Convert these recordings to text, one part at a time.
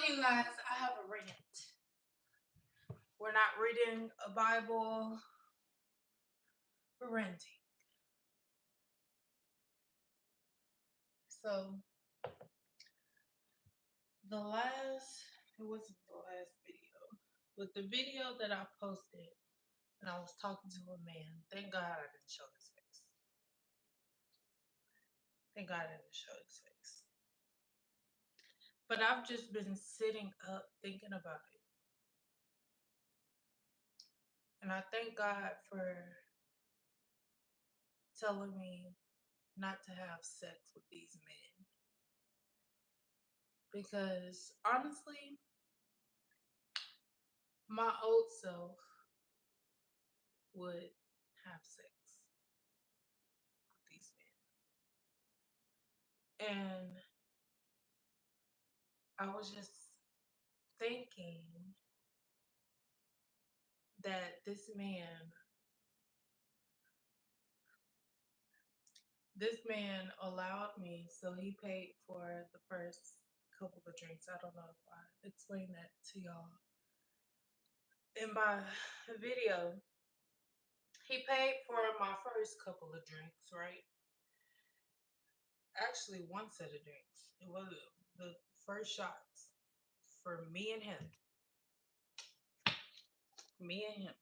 morning, guys. I have a rant. We're not reading a Bible, we're ranting. So, it wasn't the last video, but the video that I posted, and I was talking to a man. Thank God I didn't show his face. Thank God I didn't show his face. But I've just been sitting up thinking about it. And I thank God for telling me not to have sex with these men. Because honestly, my old self would have sex with these men. And I was just thinking that this man allowed me, so he paid for the first couple of drinks. I don't know if I explained that to y'all in my video. He paid for my first couple of drinks, right? Actually, one set of drinks. It was the first shots for me and him. Me and him.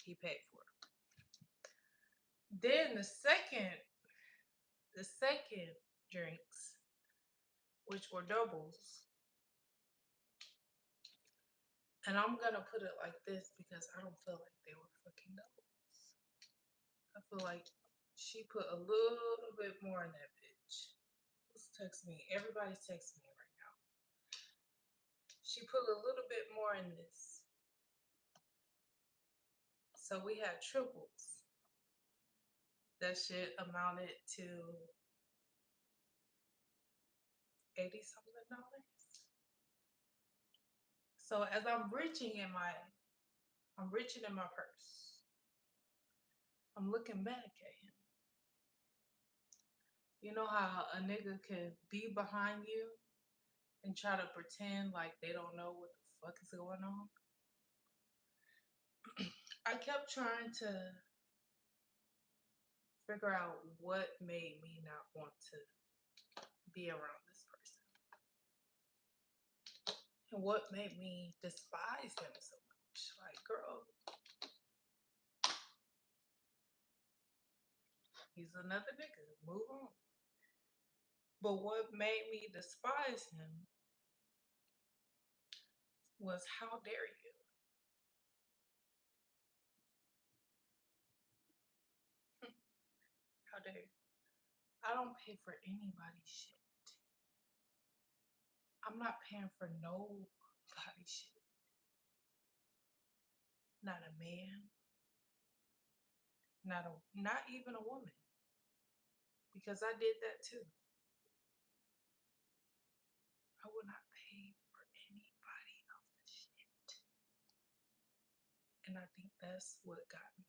He paid for it. Then the second drinks, which were doubles, and I'm gonna put it like this because I don't feel like they were fucking doubles. I feel like she put a little bit more in that bitch. Who's texting me? Everybody's texting me right now. She put a little bit more in this. So we had triples. That shit amounted to 80 something dollars. So as I'm reaching in my purse. I'm looking back at him. You know how a nigga could be behind you and try to pretend like they don't know what the fuck is going on? I kept trying to figure out what made me not want to be around this person and what made me despise him so much. Like, girl, he's another nigga. Move on. But what made me despise him was how dare you? How dare you? I don't pay for anybody's shit. I'm not paying for nobody's shit. Not a man, not even a woman. Because I did that too. I would not pay for anybody else's shit. And I think that's what got me.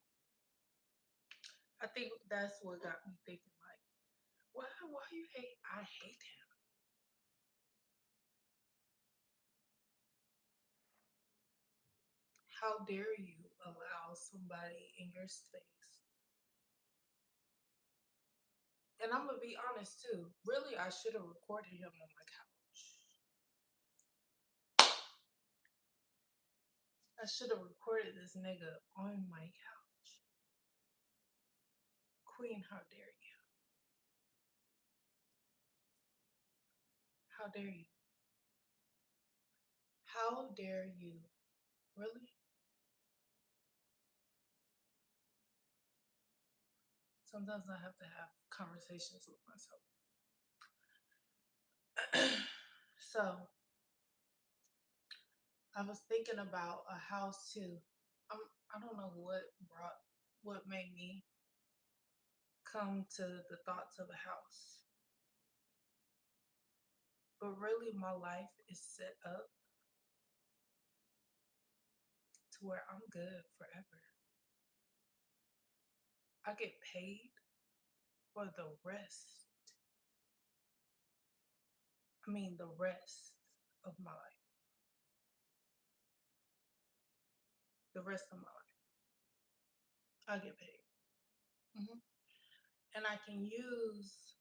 I think that's what got me thinking like, why you hate I hate him. How dare you allow somebody in your space? And I'm gonna be honest too. Really, I should have recorded him on my couch. I should have recorded this nigga on my couch. Queen, how dare you? How dare you? How dare you? Really? Sometimes I have to have conversations with myself. So I was thinking about a house too. I don't know what made me come to the thoughts of a house. But really my life is set up to where I'm good forever. I get paid for the rest. I mean the rest. of my life, the rest of my life. I get paid. Hmm. And I can use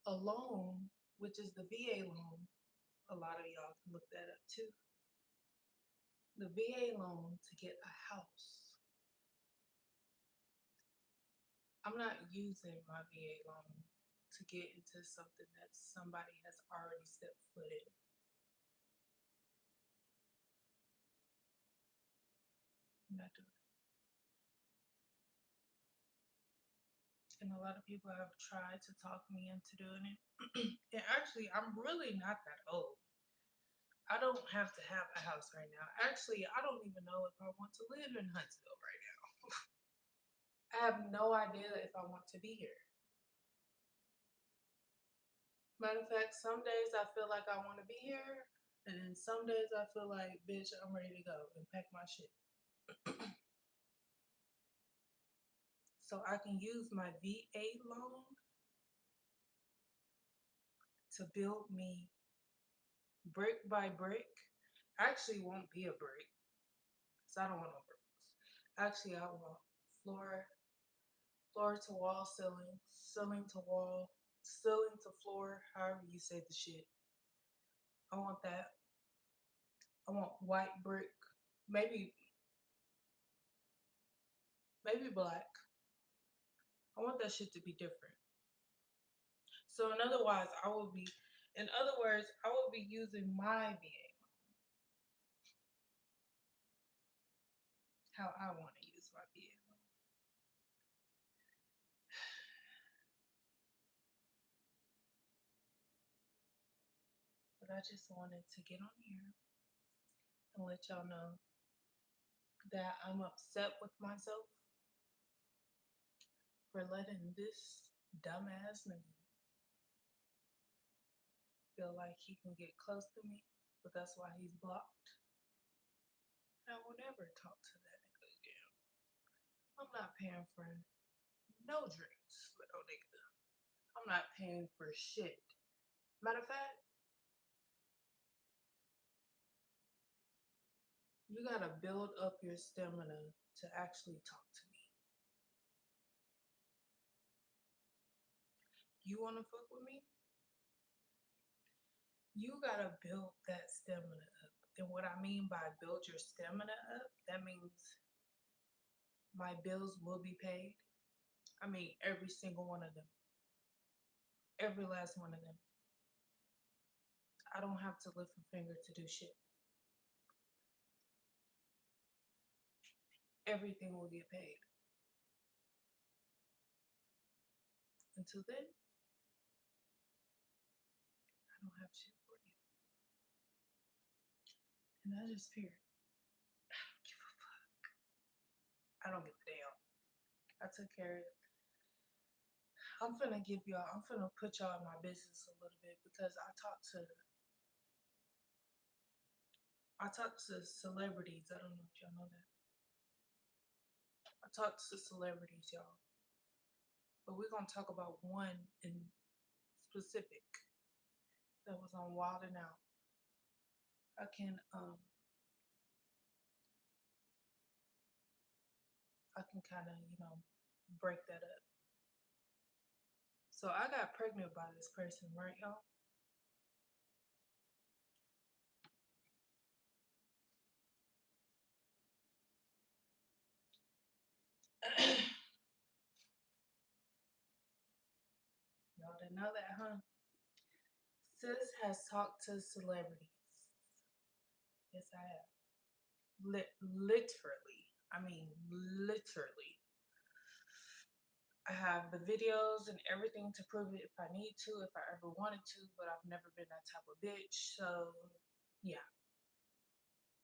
a loan, which is the VA loan. A lot of y'all can look that up too. The VA loan to get a house. I'm not using my VA loan to get into something that somebody has already stepped foot in. I'm not doing it. And a lot of people have tried to talk me into doing it. And actually, I'm really not that old. I don't have to have a house right now. Actually, I don't even know if I want to live in Huntsville right now. I have no idea if I want to be here. Matter of fact, some days I feel like I want to be here, and then some days I feel like, bitch, I'm ready to go and pack my shit. So I can use my VA loan to build me brick by brick. Actually, won't be a brick, because I don't want no bricks. Actually, I want floor, floor to wall ceiling, ceiling to wall, ceiling to floor, however you say the shit. I want that. I want white brick, maybe maybe black. I want that shit to be different. So in other words, I will be using my VA how I want to use my VA. But I just wanted to get on here and let y'all know that I'm upset with myself for letting this dumbass nigga feel like he can get close to me, but that's why he's blocked. And I will never talk to that nigga again. I'm not paying for no drinks with no nigga. I'm not paying for shit. Matter of fact, you gotta build up your stamina to actually talk to me. You wanna fuck with me? You gotta build that stamina up. And what I mean by build your stamina up, that means my bills will be paid. I mean, every single one of them. Every last one of them. I don't have to lift a finger to do shit. Everything will get paid. Until then, I don't have shit for you. And I just period. I don't give a damn. I took care of it. I'm finna put y'all in my business a little bit because I talk to celebrities. I don't know if y'all know that. I talk to celebrities, y'all. But we're gonna talk about one in specific that was on Wild and Out. I can kind of break that up. So I got pregnant by this person, right, y'all? Y'all didn't know that, huh? Sis has talked to celebrities. Yes, I have. Literally. I mean, literally. I have the videos and everything to prove it if I need to, if I ever wanted to, but I've never been that type of bitch. So, yeah,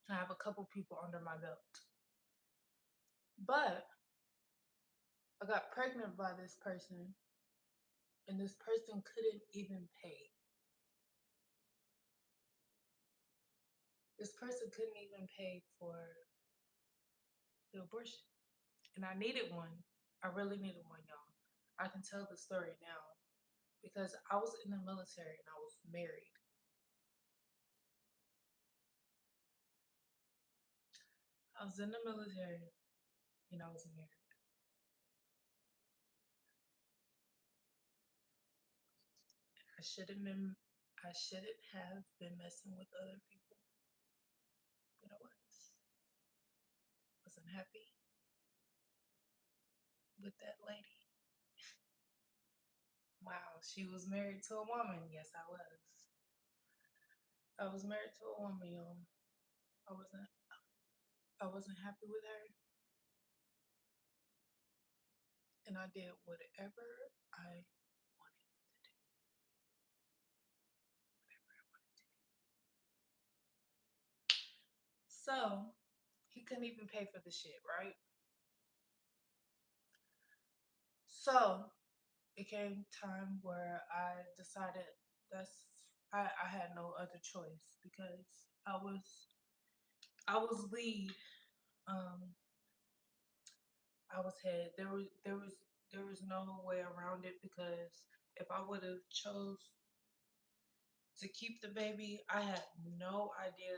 I have a couple people under my belt. But I got pregnant by this person, and this person couldn't even pay. This person couldn't even pay for the abortion. And I needed one. I really needed one, y'all. I can tell the story now because I was in the military and I was married. I was in the military and I was married. I shouldn't been I shouldn't have been messing with other people, but I was. Wasn't happy with that lady. Wow, she was married to a woman. Yes, I was. I was married to a woman, y'all. I wasn't I wasn't happy with her, and I did whatever I wanted to do. So he couldn't even pay for the shit, right? So it came time where I decided I had no other choice because I was lead. Um, I was head. There was no way around it because if I would have chose to keep the baby, I had no idea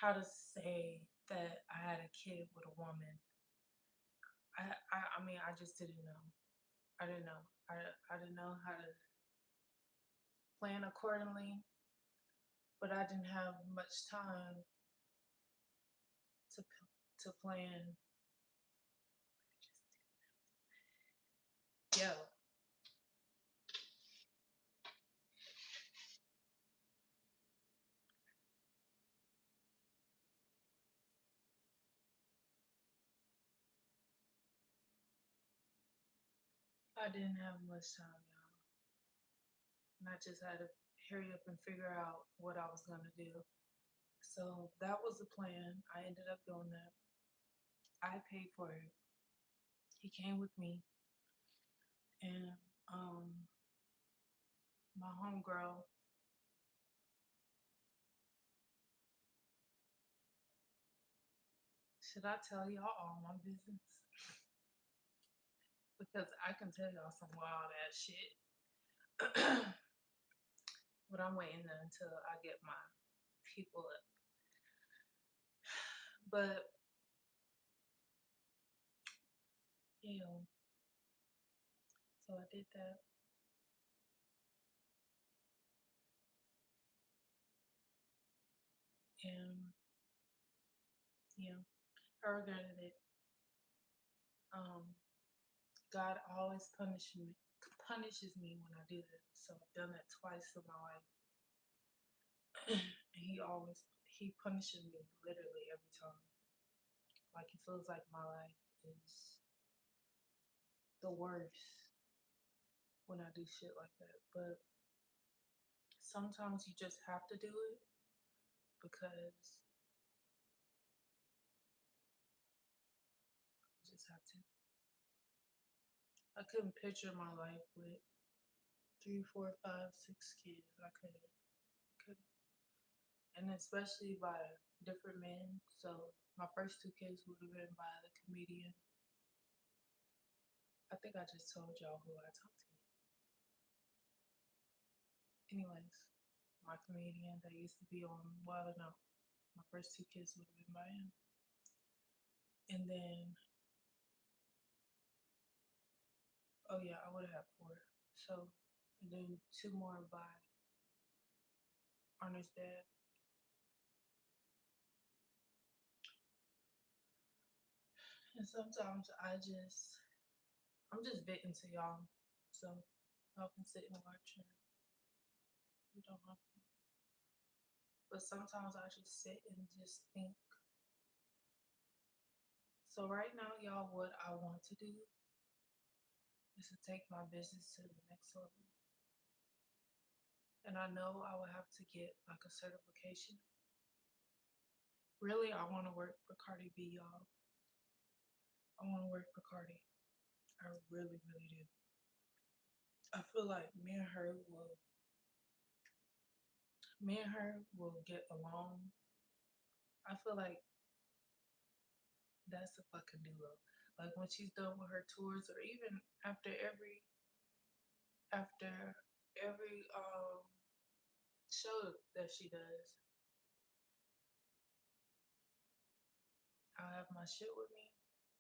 how to say that I had a kid with a woman. I mean I just didn't know. I didn't know. I didn't know how to plan accordingly, but I didn't have much time to to plan. Yo, I didn't have much time, y'all, and I just had to hurry up and figure out what I was gonna do. So that was the plan. I ended up doing that. I paid for it. He came with me, and my homegirl. Should I tell y'all all my business? Because I can tell y'all some wild ass shit. But I'm waiting until I get my people up. But you know, so I did that, and you know, I regretted it. Um, God always punishes me when I do that. So I've done that twice in my life. He punishes me literally every time. Like it feels like my life is the worst when I do shit like that. But sometimes you just have to do it because you just have to. I couldn't picture my life with three, four, five, six kids. I couldn't. I couldn't. And especially by different men. So my first two kids would have been by the comedian. I think I just told y'all who I talked to. Anyways, my comedian that used to be on Wild Enough. My first two kids would have been by him. And then, oh yeah, I would have had four. So, and then two more by Arnold's dad. And sometimes I'm just venting to y'all. So y'all can sit and watch and you don't have to. But sometimes I just sit and just think. So right now, y'all, what I want to do is to take my business to the next level. And I know I will have to get like a certification. Really, I want to work for Cardi B, y'all. I want to work for Cardi. I really, really do. I feel like me and her will get along. I feel like that's a fucking duo. Like when she's done with her tours, or even after every show that she does, I'll have my shit with me.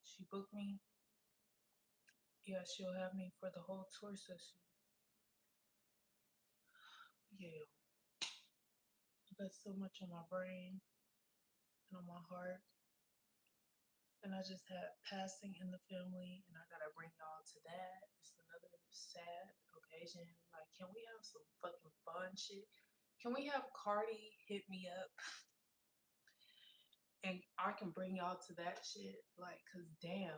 She booked me. Yeah, she'll have me for the whole tour session. Yeah, I got so much on my brain and on my heart. And I just had passing in the family, and I gotta bring y'all to that. It's another sad occasion. Like, can we have some fucking fun shit? Can we have Cardi hit me up and I can bring y'all to that shit? Like, cause damn,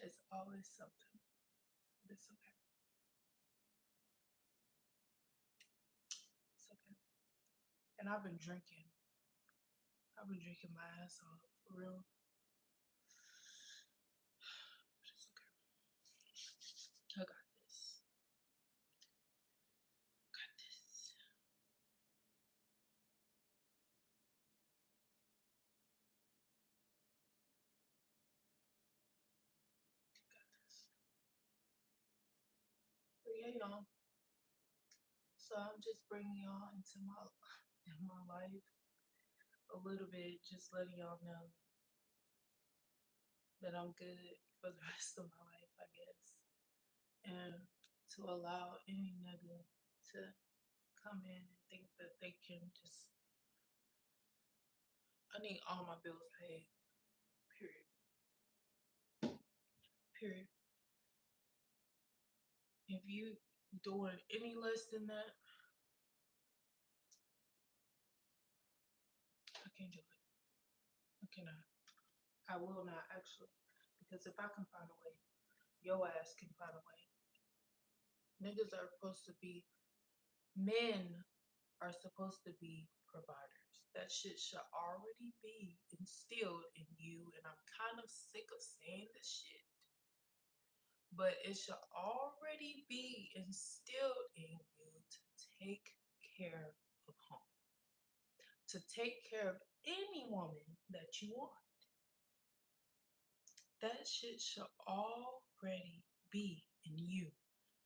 it's always something. But it's okay. It's okay. And I've been drinking. I've been drinking my ass off for real. But it's okay. I got this. Got this. Got this. But yeah, y'all. So I'm just bringing y'all into my life a little bit, just letting y'all know that I'm good for the rest of my life, I guess. And to allow any nigga to come in and think that they can just, I need all my bills paid, period. Period. If you doing any less than that, I can't do it. I cannot. I will not actually. Because if I can find a way, your ass can find a way. Niggas are supposed to be, men are supposed to be providers. That shit should already be instilled in you, and I'm kind of sick of saying this shit, but it should already be instilled in you to take care of home, to take care of any woman that you want. That shit should already be in you.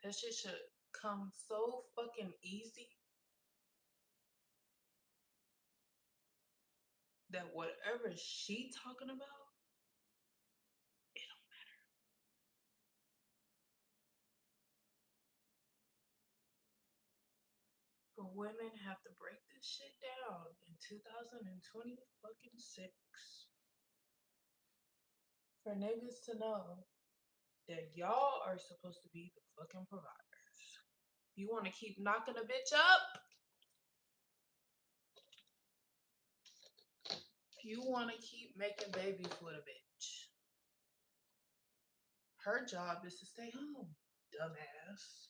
That shit should come so fucking easy that whatever she talking about, it don't. But women have to break this shit down in 2020 fucking 6 for niggas to know that y'all are supposed to be the fucking providers. If you want to keep knocking a bitch up, if you want to keep making babies with a bitch, her job is to stay home, dumbass.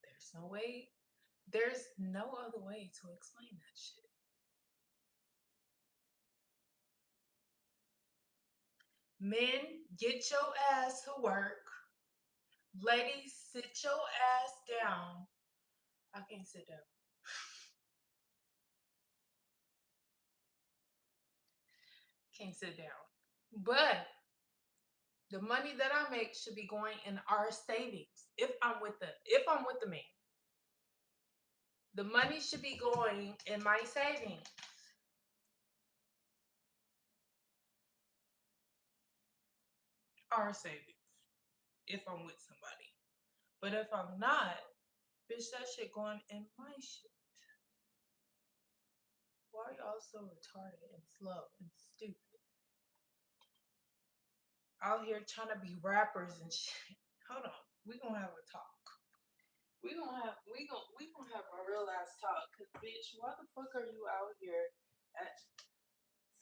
There's no way, there's no other way to explain that shit. Men, get your ass to work. Ladies, sit your ass down. I can't sit down. Can't sit down. But the money that I make should be going in our savings. If I'm with the man, the money should be going in my savings. Our savings. If I'm with somebody. But if I'm not, bitch, that shit going in my shit. Why are y'all so retarded and slow and stupid? Out here trying to be rappers and shit. Hold on. We gonna have a talk. We gonna have a real ass talk. Cause bitch, why the fuck are you out here at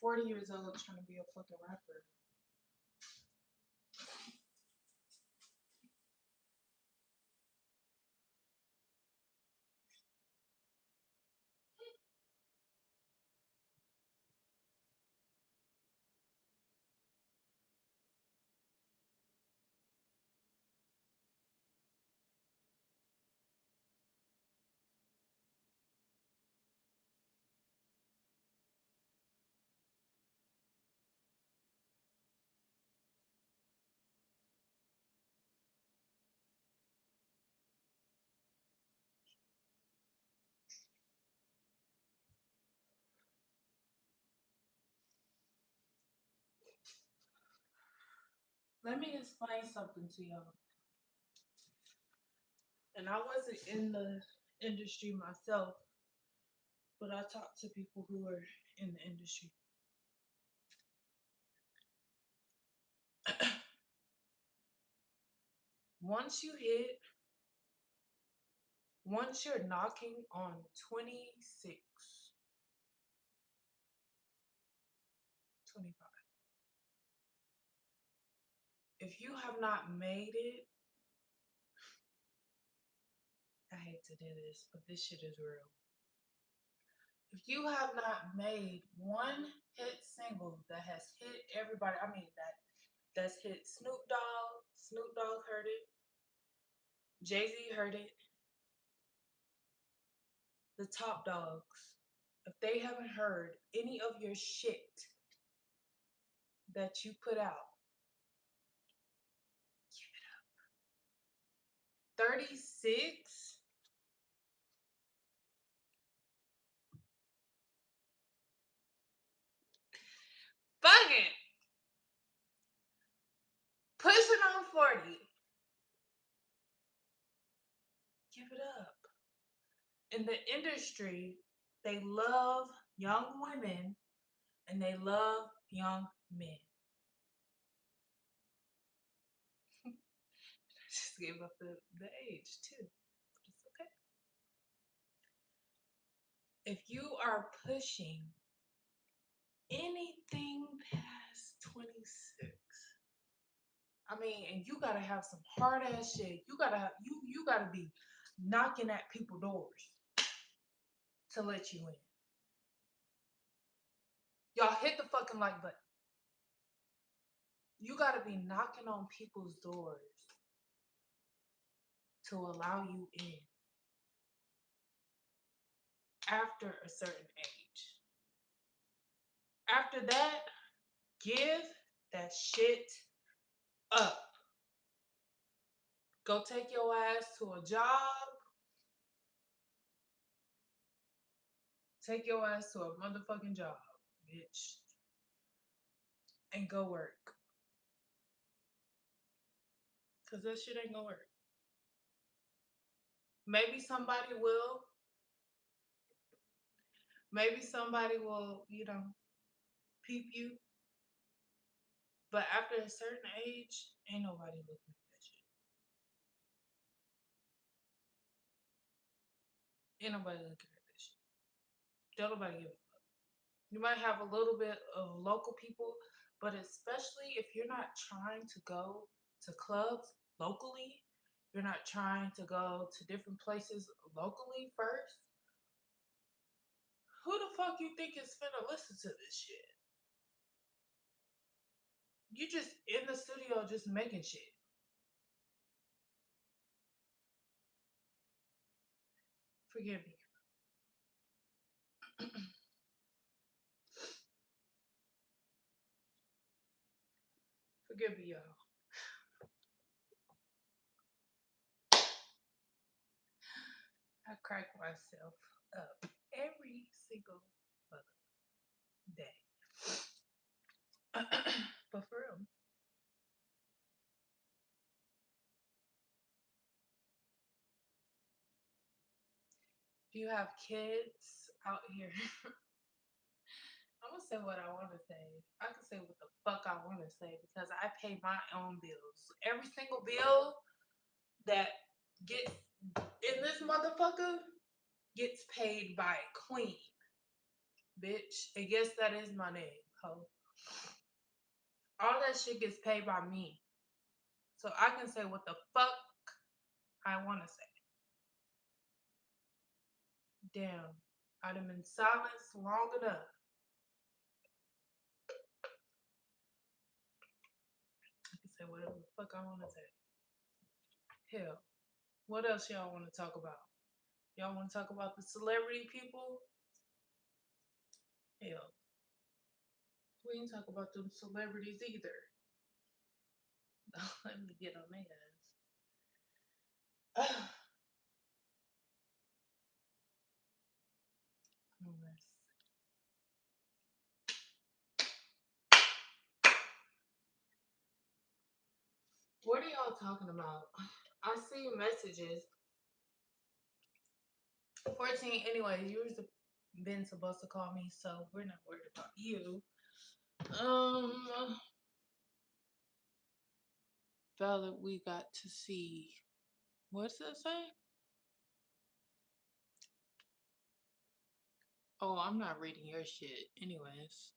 40 years old trying to be a fucking rapper? Let me explain something to y'all. And I wasn't in the industry myself, but I talked to people who are in the industry. Once you hit, once you're knocking on 26, 25, if you have not made it, I hate to do this, but this shit is real. If you have not made one hit single that has hit everybody, I mean that's hit Snoop Dogg heard it, Jay-Z heard it, the Top Dogs. If they haven't heard any of your shit that you put out, 36, fucking pushing on 40, give it up. In the industry, they love young women and they love young men. I just gave up the age too. But it's okay. If you are pushing anything past 26, I mean, and you gotta have some hard ass shit. You gotta be knocking at people's doors to let you in. Y'all hit the fucking like button. You gotta be knocking on people's doors to allow you in after a certain age. After that, give that shit up. Go take your ass to a job. Take your ass to a motherfucking job, bitch. And go work. Cause that shit ain't gonna work. Maybe somebody will. Maybe somebody will, peep you. But after a certain age, ain't nobody looking at that shit. Ain't nobody looking at that shit. Don't nobody give a fuck. You might have a little bit of local people, but especially if you're not trying to go to clubs locally, you're not trying to go to different places locally first. Who the fuck you think is finna listen to this shit? You just in the studio just making shit. Forgive me. Forgive me, y'all. I crack myself up every single other day. But for real, if you have kids out here, I'm gonna say what I want to say. I can say what the fuck I want to say because I pay my own bills. Every single bill that gets in this motherfucker gets paid by Queen, bitch. And guess that is my name, ho. All that shit gets paid by me. So I can say what the fuck I want to say. Damn, I'd have been silent long enough. I can say whatever the fuck I want to say. Hell, what else y'all want to talk about? Y'all want to talk about the celebrity people? Hell, we ain't talk about them celebrities either. Let me get on their ass. Unless What are y'all talking about? I see messages. 14, anyway, you was been supposed to call me, so we're not worried about you. Um, fella, we got to see. What's it say? Oh, I'm not reading your shit. Anyways.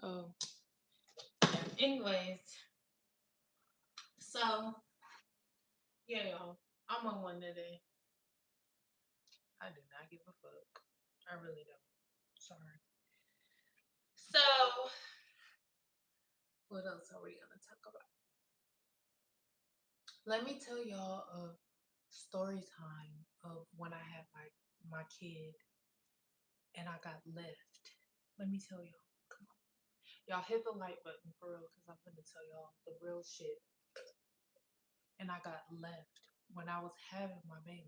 Oh, yeah. Anyways. So, yeah, y'all. I'm on one today. I do not give a fuck. I really don't. Sorry. So, what else are we gonna talk about? Let me tell y'all a story time of when I had my kid and I got left. Let me tell y'all. Come on. Y'all hit the like button for real because I'm gonna tell y'all the real shit. And I got left when I was having my baby.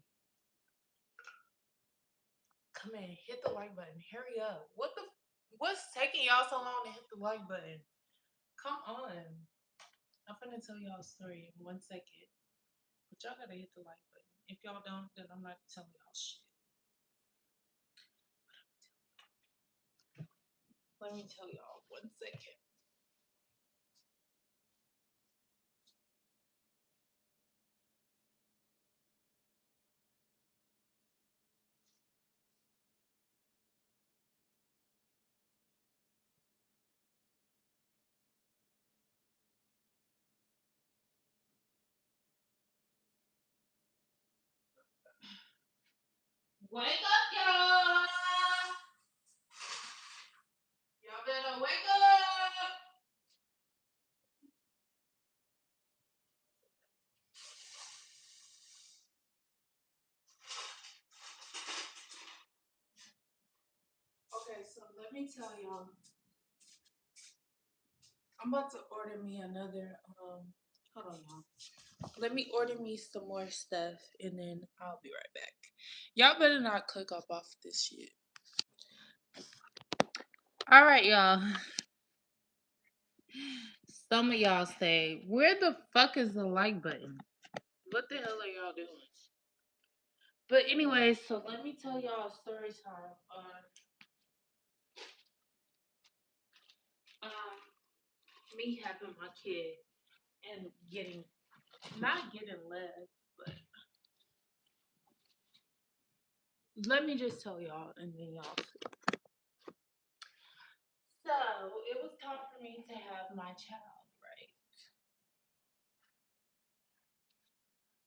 Come in, hit the like button. Hurry up. What's taking y'all so long to hit the like button? Come on. I'm gonna tell y'all a story in 1 second. But y'all gotta hit the like button. If y'all don't, then I'm not telling y'all shit. Let me tell y'all 1 second. Wake up, y'all! Y'all better wake up! Okay, so let me tell y'all. I'm about to order me another hold on y'all. Let me order me some more stuff and then I'll be right back. Y'all better not click up off this shit. Alright, y'all. Some of y'all say, where the fuck is the like button? What the hell are y'all doing? But anyway, so let me tell y'all a story time on me having my kid and getting not getting left, but let me just tell y'all and then y'all see. So it was time for me to have my child, right?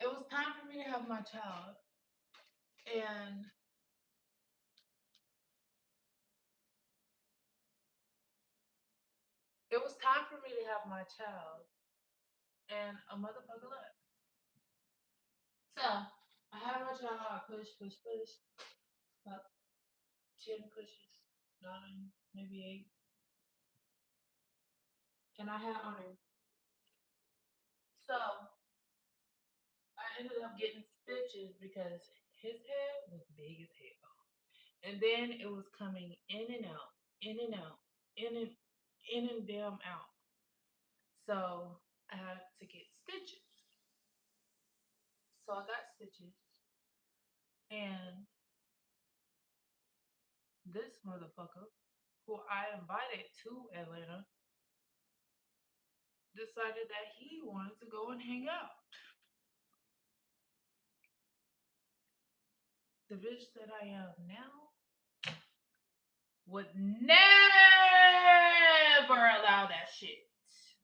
It was time for me to have my child, and it was time for me to have my child, and a motherfucker left. So I had my child, I push, about 10 pushes, 9, maybe 8, and I had on him. So I ended up getting stitches because his head was big as hell. And then it was coming in and out, in and out, in and damn out. So I had to get stitches. So I got stitches, and this motherfucker, who I invited to Atlanta, decided that he wanted to go and hang out. The bitch that I am now would never allow that shit.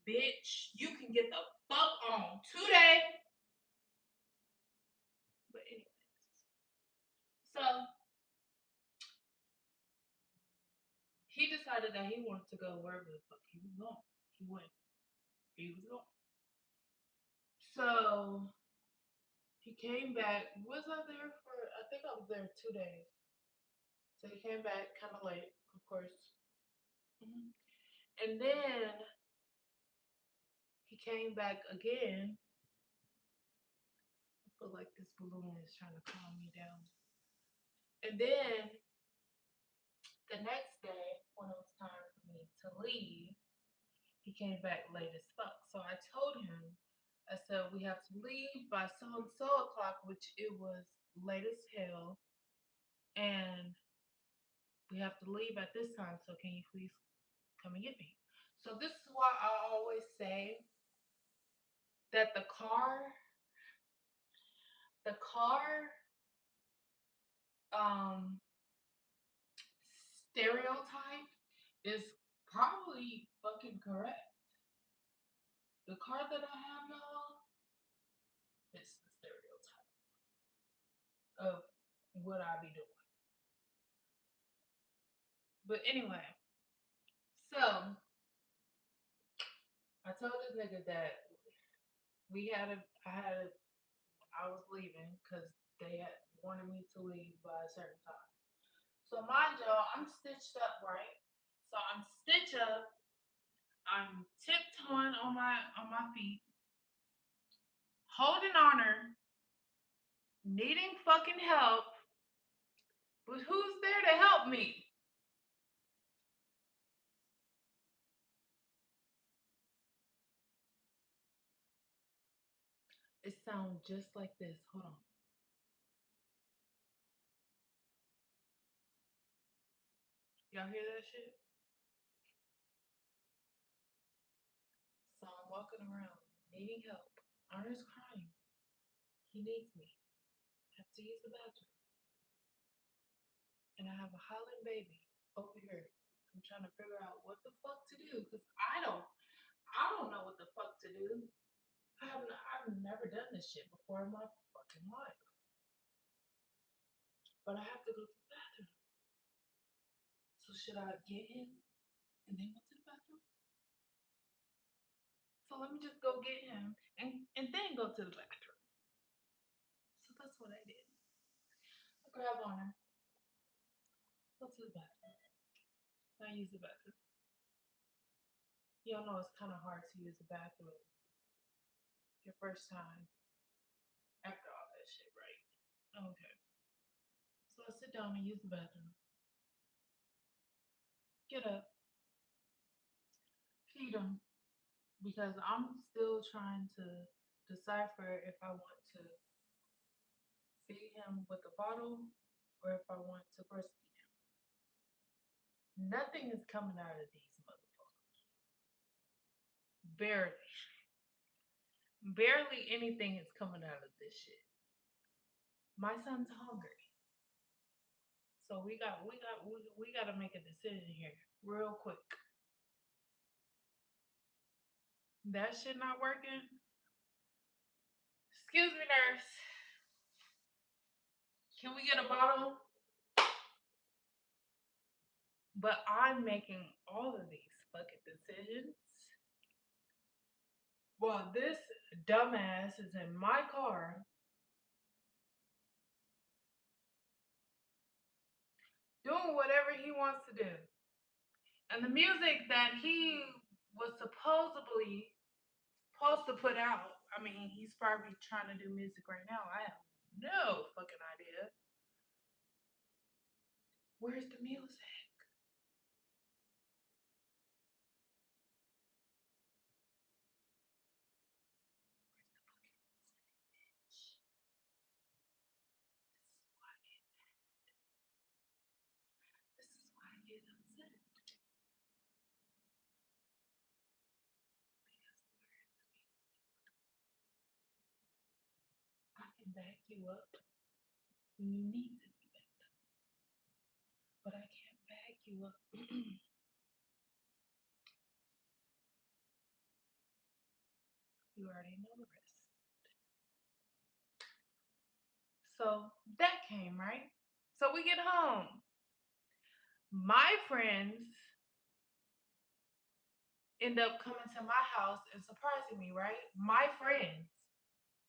Bitch, you can get the fuck on today. But anyways, so he decided that he wanted to go wherever the fuck he was going. He went. He was going. So he came back. Was I there for? I think I was there 2 days. So he came back kind of late, of course. Mhm. And then he came back again. I feel like this balloon is trying to calm me down. And then the next day, when it was time for me to leave, he came back late as fuck. So I told him, I said we have to leave by so and so o'clock, which it was late as hell, and we have to leave at this time. So can you please come and get me? So this is why I always say that the car um stereotype is probably fucking correct. The car that I have, y'all, is the stereotype of what I be doing. But anyway, so I told this nigga that we had a, I had a, I was leaving because they had wanted me to leave by a certain time. So mind y'all, I'm stitched up, right? So I'm stitched up. I'm tiptoeing on my feet, holding on her, needing fucking help. But who's there to help me? It sounds just like this. Hold on. Y'all hear that shit? So I'm walking around, needing help. Arnold's crying. He needs me. I have to use the bathroom. And I have a hollering baby over here. I'm trying to figure out what the fuck to do because I don't know what the fuck to do. I've never done this shit before in my fucking life. But I have to go to the bathroom. So should I get him and then go to the bathroom? So let me just go get him and then go to the bathroom. So that's what I did. I grab on her, go to the bathroom. I use the bathroom. Y'all know it's kind of hard to use the bathroom your first time after all that shit, right? Okay. So I sit down and use the bathroom. Get up, feed him because I'm still trying to decipher if I want to feed him with a bottle or if I want to breastfeed him. Nothing is coming out of these motherfuckers. Barely. Barely anything is coming out of this shit. My son's hungry. So we got to make a decision here real quick. That shit not working. Excuse me, nurse. Can we get a bottle? But I'm making all of these fucking decisions. Well, this dumbass is in my car doing whatever he wants to do. And the music that he was supposed to put out, I mean, he's probably trying to do music right now. I have no fucking idea. Where's the music? This is why I get upset. I can back you up when you need to be backed up, but I can't back you up. You already know the rest. So that came, right? So we get home. My friends end up coming to my house and surprising me, right? My friends.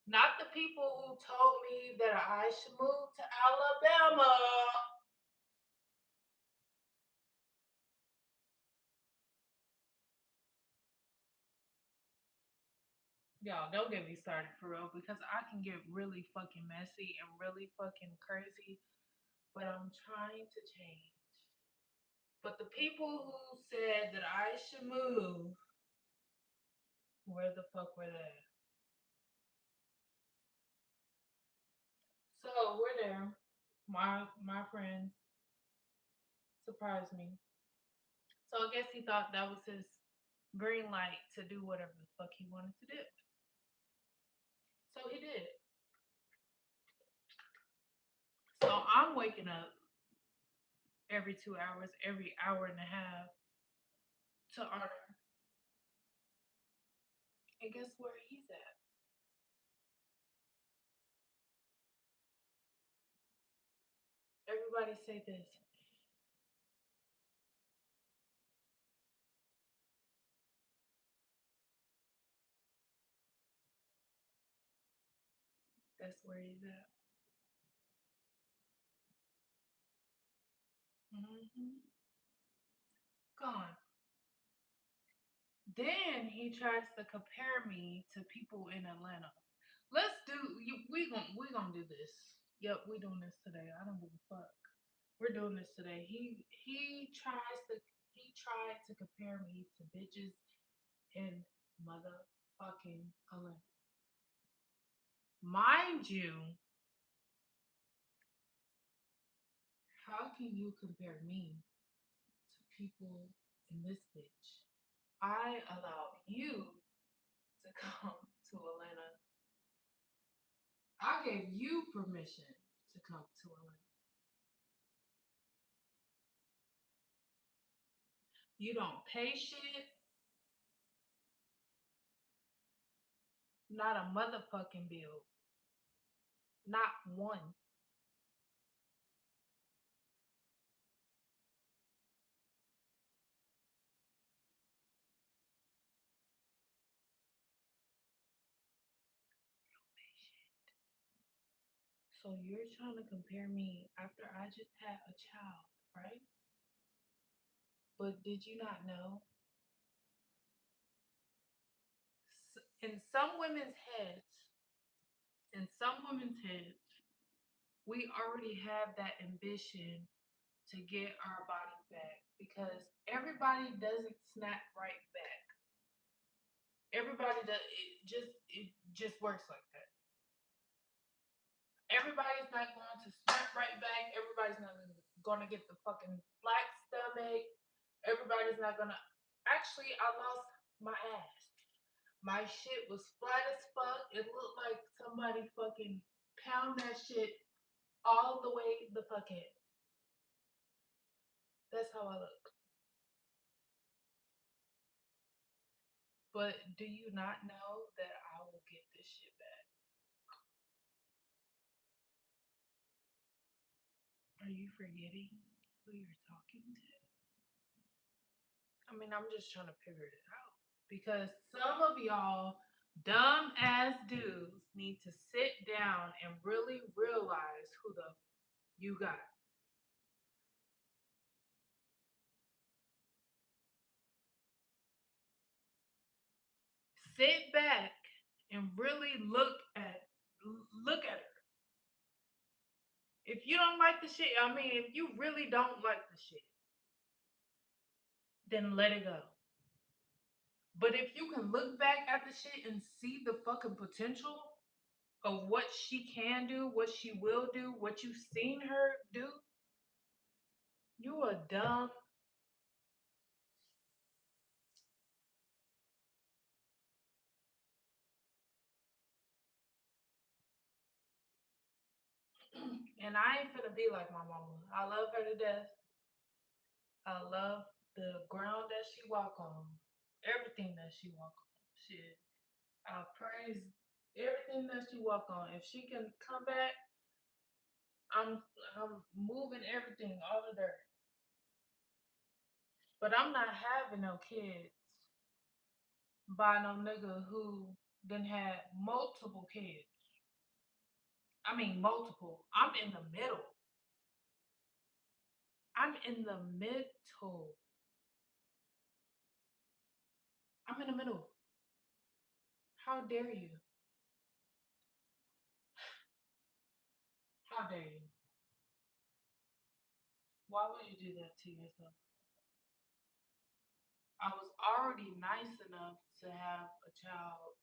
Not the people who told me that I should move to Alabama. Y'all, don't get me started for real because I can get really fucking messy and really fucking crazy, but I'm trying to change. But the people who said that I should move, where the fuck were they? So we're there. My friends surprised me. So I guess he thought that was his green light to do whatever the fuck he wanted to do. So he did. So I'm waking up every 2 hours, every hour and a half to honor. And guess where he's at? Everybody say this. That's where he's at. Hmm. Gone. Then he tries to compare me to people in Atlanta. Let's do. We gonna do this. Yep, we doing this today. I don't give a fuck. We're doing this today. He tried to compare me to bitches in motherfucking Atlanta. Mind you, how can you compare me to people in this bitch? I allowed you to come to Atlanta. I gave you permission to come to Atlanta. You don't pay shit, not a motherfucking bill, not one. So you're trying to compare me after I just had a child, right? But did you not know? In some women's heads, in some women's heads, we already have that ambition to get our body back because everybody doesn't snap right back. Everybody does it just works like that. Everybody's not going to snap right back. Everybody's not going to get the fucking flat stomach. Everybody's not going to. Actually, I lost my ass. My shit was flat as fuck. It looked like somebody fucking pound that shit all the way the fuck in. That's how I look. But do you not know that I will get this shit back? Are you forgetting who you're talking to? I mean, I'm just trying to figure it out. Because some of y'all dumb ass dudes need to sit down and really realize who the you got. Sit back and really look at her. If you don't like the shit, I mean, if you really don't like the shit, then let it go. But if you can look back at the shit and see the fucking potential of what she can do, what she will do, what you've seen her do, you a dumb. And I ain't finna be like my mama. I love her to death. I love the ground that she walk on, everything that she walk on. Shit, I praise everything that she walk on. If she can come back, I'm I'm moving everything all the dirt. But I'm not having no kids by no nigga who then had multiple kids. I mean multiple. I'm in the middle. I'm in the middle. I'm in the middle. How dare you? How dare you? Why would you do that to yourself? I was already nice enough to have a child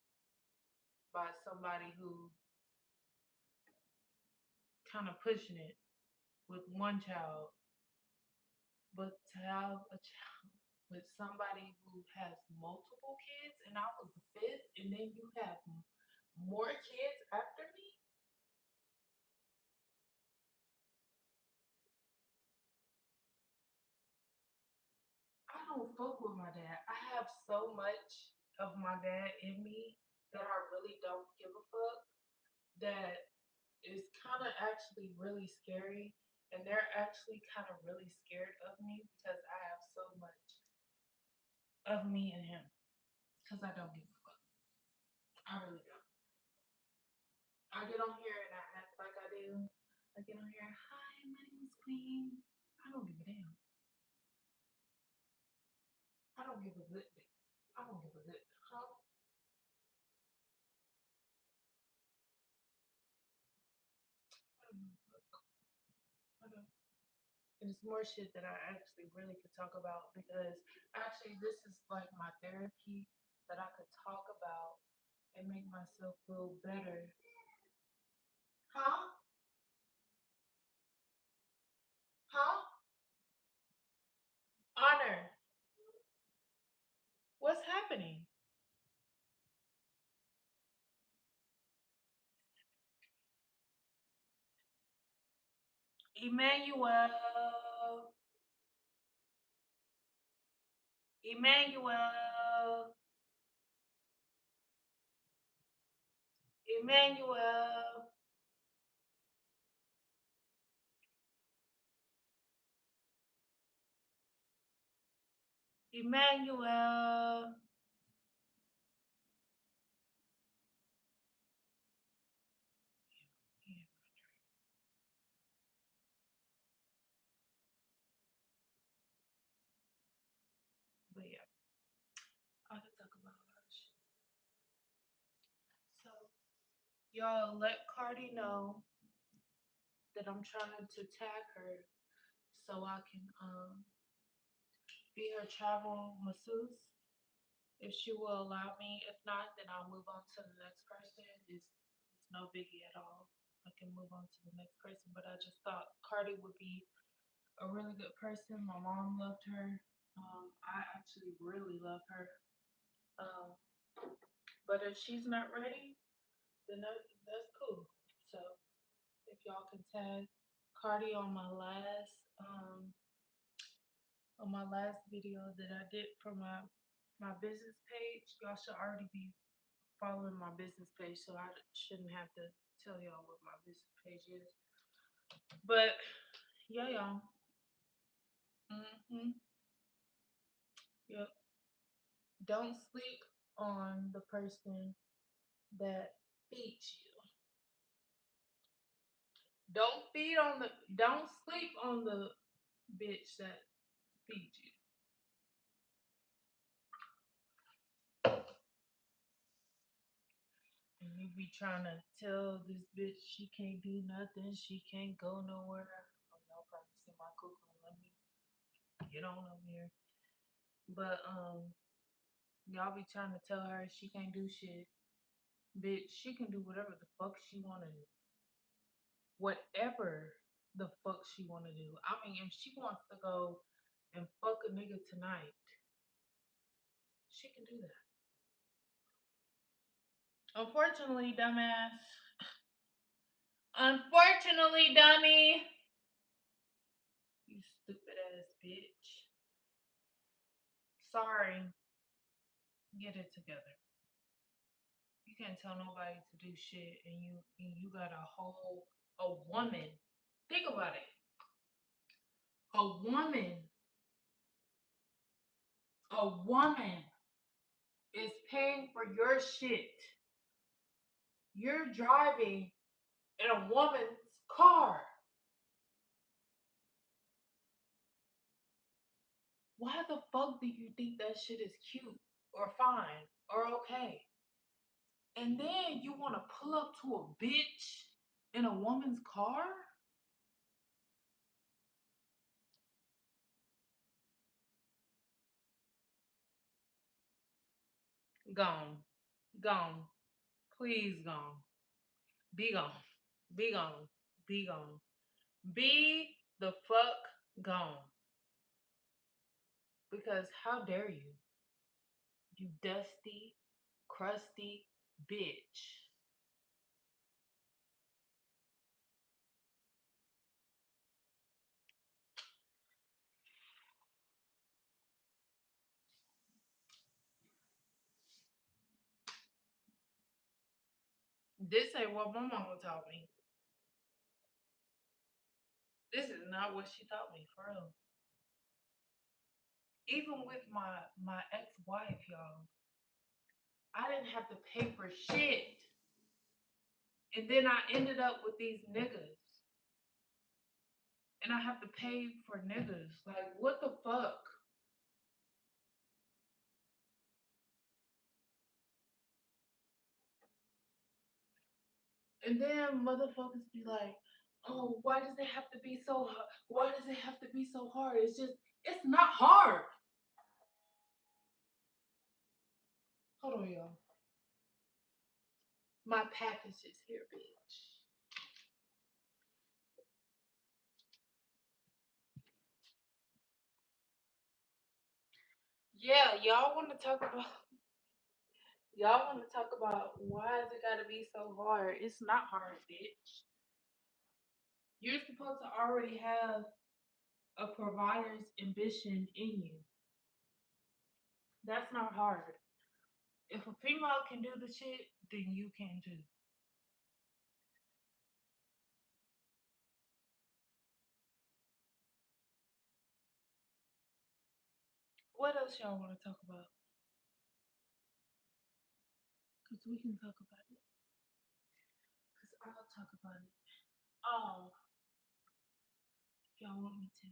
by somebody who kind of pushing it with one child, but to have a child with somebody who has multiple kids, and I was the fifth, and then you have more kids after me. I don't fuck with my dad. I have so much of my dad in me that I really don't give a fuck. That is kind of actually really scary, and they're actually kind of really scared of me because I have so much of me in him. Because I don't give a fuck. I really don't. I get on here and I act like I do. I get on here, hi, my name is Queen. I don't give a damn. I don't give a good damn. I don't give a good huh? I don't give a fuck. I don't. And it's more shit that I actually really could talk about because actually this is like my therapy that I could talk about and make myself feel better. Huh? Huh? Honor. What's happening? Emmanuel. Emmanuel. Emmanuel. Emmanuel. Yeah, but yeah, I could talk about a lot of shit. So y'all let Cardi know that I'm trying to tag her so I can be her travel masseuse if she will allow me. If not, then I'll move on to the next person. It's no biggie at all. I can move on to the next person. But I just thought Cardi would be a really good person. My mom loved her. I actually really love her. Um, but if she's not ready, then that's cool. So if y'all can tag Cardi on my last video that I did for my business page, y'all should already be following my business page, so I shouldn't have to tell y'all what my business page is. But yeah, y'all. Hmm. Yep. Don't sleep on the person that feeds you. Don't sleep on the bitch that feeds you. And you be trying to tell this bitch she can't do nothing, she can't go nowhere. Oh, y'all probably see my cuckoo. Let me get on over here. But y'all be trying to tell her she can't do shit. Bitch, she can do whatever the fuck she wanna do. Whatever the fuck she wanna do. I mean, if she wants to go and fuck a nigga tonight, she can do that. Unfortunately, dumbass. Unfortunately, dummy. You stupid ass bitch. Sorry. Get it together. You can't tell nobody to do shit and you got a woman. Think about it. A woman, a woman is paying for your shit. You're driving in a woman's car. Why the fuck do you think that shit is cute or fine or okay? And then you want to pull up to a bitch in a woman's car? Gone. Gone. Please gone. Be gone. Be gone. Be gone. Be the fuck gone. Because how dare you? You dusty, crusty bitch. This ain't what my mama taught me. This is not what she taught me, for real. Even with my ex-wife, y'all, I didn't have to pay for shit. And then I ended up with these niggas. And I have to pay for niggas. Like, what the fuck? And then motherfuckers be like, oh, why does it have to be so hard? Why does it have to be so hard? It's just, it's not hard. Hold on, y'all. My package is here, bitch. Yeah, y'all want to talk about why is it gotta be so hard? It's not hard, bitch. You're supposed to already have a provider's ambition in you. That's not hard. If a female can do the shit, then you can too. What else y'all want to talk about? Cause we can talk about it. Cause I'll talk about it. Oh, y'all want me to?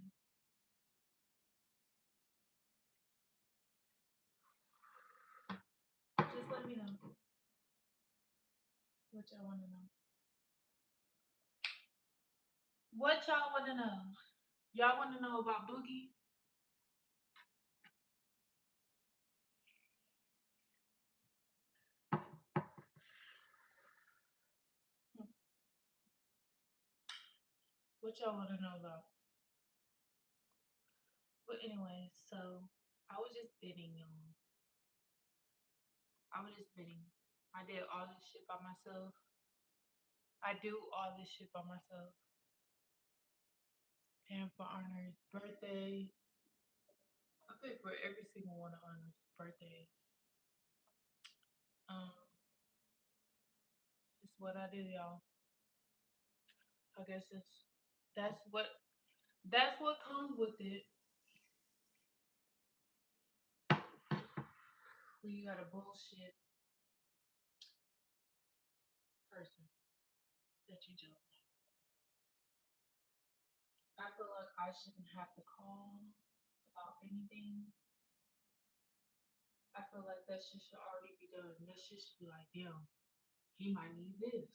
Just let me know what y'all want to know. What y'all want to know? Y'all want to know about Boogie? What y'all want to know about? But anyway, so I was just bidding, y'all. I was just bidding. I did all this shit by myself. I do all this shit by myself. Paying for Honor's birthday. I pay for every single one of Honor's birthday. Um, it's what I do, y'all. I guess that's what that's what comes with it when you got a bullshit person that you do. I feel like I shouldn't have to call about anything. I feel like that shit should already be done. That shit should be like, damn, he might need this.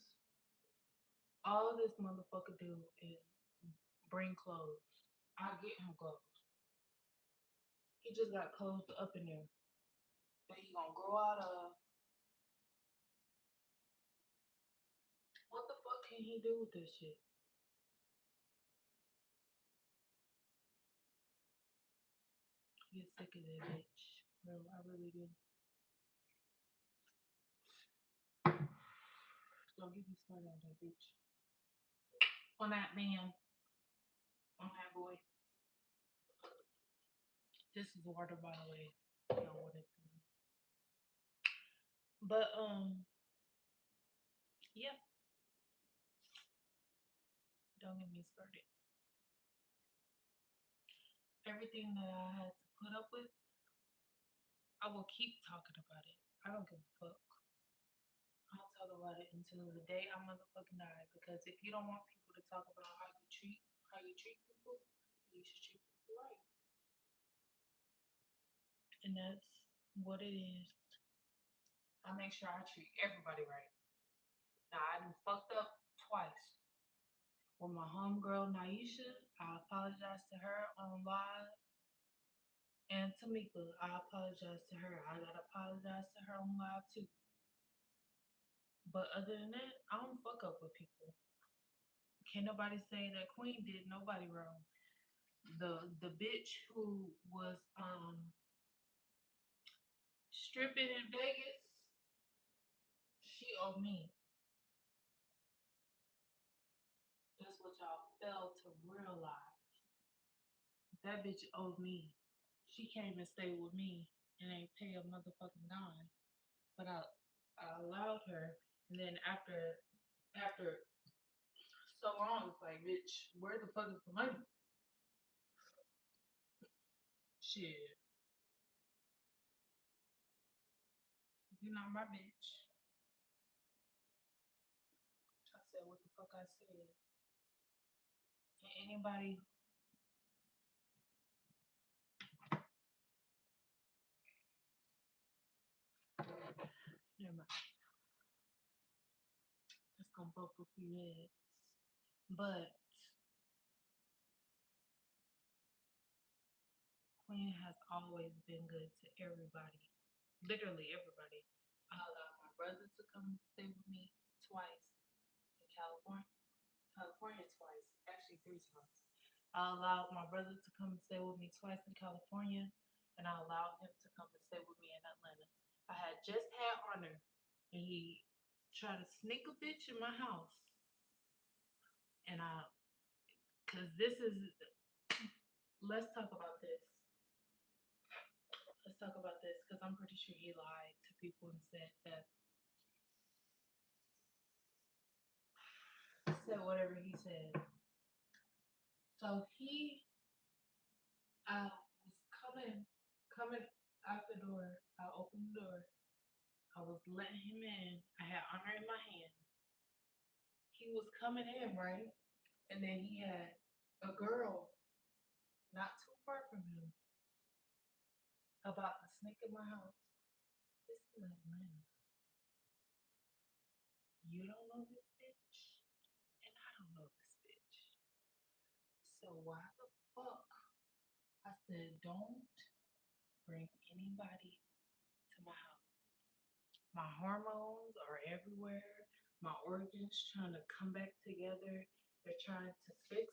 All this motherfucker do is bring clothes. I get him clothes. He just got clothes up in there that he gonna grow out of. What the fuck can he do with this shit? Get sick of that bitch. Bro, I really do. Don't get me started on that bitch. On that man. On that boy. This is water, by the way. Y'all wanted to know. But yeah, don't get me started. Everything that I had to put up with, I will keep talking about it. I don't give a fuck. I'll talk about it until the day I motherfucking die. Because if you don't want people to talk about how you treat people, you should treat people right. And that's what it is. I make sure I treat everybody right. Now I done fucked up twice. With my homegirl Naisha, I apologize to her on live. And Tamika, I apologize to her. I gotta apologize to her on live too. But other than that, I don't fuck up with people. Can't nobody say that Queen did nobody wrong. The bitch who was stripping in Vegas, she owed me. That's what y'all failed to realize. That bitch owed me. She came and stayed with me and ain't pay a motherfucking dime. But I allowed her, and then after so long, it's like, bitch, where the fuck is the money? Shit, you're not my bitch. I said what the fuck I said. And anybody, never mind. That's gonna bump a few heads. But Queen has always been good to everybody. Literally everybody. I allowed my brother to come stay with me twice in California. California twice, actually three times. I allowed my brother to come and stay with me twice in California, and I allowed him to come and stay with me in Atlanta. I had just had Honor, and he tried to sneak a bitch in my house, and cause this is, let's talk about this. Let's talk about this, cause I'm pretty sure he lied to people and said whatever he said. So I was coming out the door. I opened the door. I was letting him in. I had Honor in my hand. He was coming in, right? And then he had a girl not too far from him about to sneak in my house. This is Atlanta. You don't know this bitch, and I don't know this bitch. So why the fuck? I said, don't bring anybody to my house. My hormones are everywhere. My organs trying to come back together. They're trying to fix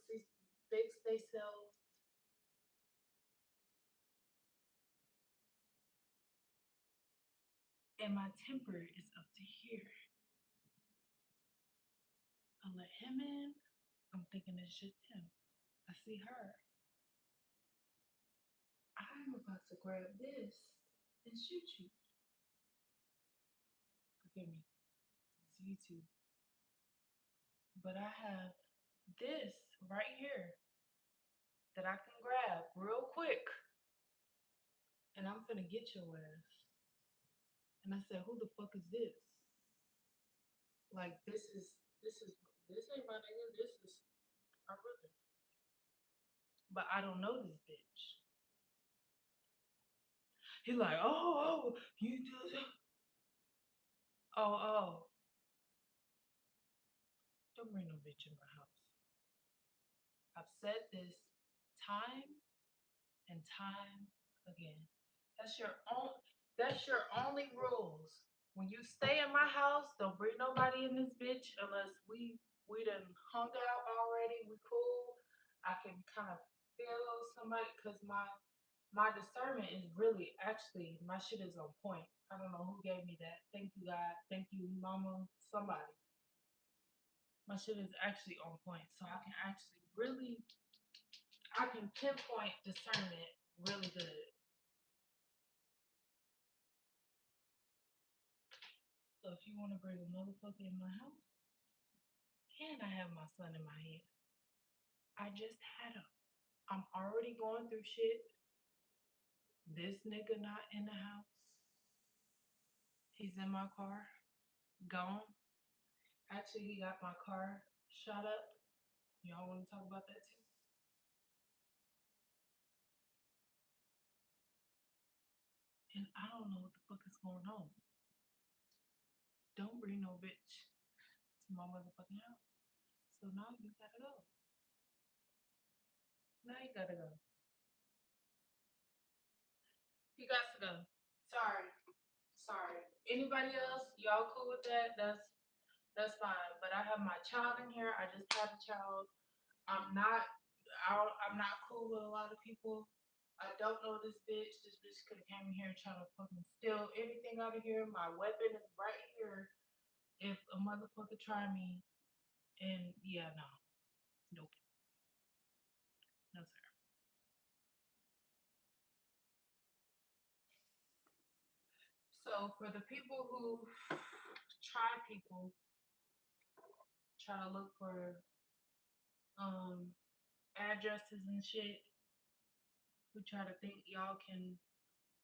themselves. And my temper is up to here. I let him in. I'm thinking it's just him. I see her. I'm about to grab this and shoot you. Forgive me. It's YouTube. But I have this right here that I can grab real quick. And I'm finna get your ass. And I said, who the fuck is this? Like this ain't my nigga. This is our brother. But I don't know this bitch. He like, oh, you do that. Oh. Don't bring no bitch in my house. I've said this time and time again. That's your own that's your only rules. When you stay in my house, don't bring nobody in this bitch unless we done hung out already. We cool. I can kind of feel somebody because my discernment is really actually my shit is on point. I don't know who gave me that. Thank you, God. Thank you, Mama. Somebody. My shit is actually on point, so I can actually really I can pinpoint discernment really good. So if you want to bring a motherfucker in my house, and I have my son in my head, I just had him. I'm already going through shit. This nigga not in the house. He's in my car, gone. Actually, he got my car shot up. Y'all want to talk about that too? And I don't know what the fuck is going on. Don't bring no bitch to my motherfucking house. So now you gotta go. Now you gotta go. You got to go. Sorry. Sorry. Anybody else? Y'all cool with that? That's fine. But I have my child in here. I just had a child. I'm not. I'm not cool with a lot of people. I don't know this bitch. This bitch could have came in here and tried to fucking steal anything out of here. My weapon is right here. If a motherfucker try me, and yeah, no, nope, no sir. So for the people who try people, try to look for um addresses and shit, who try to think y'all can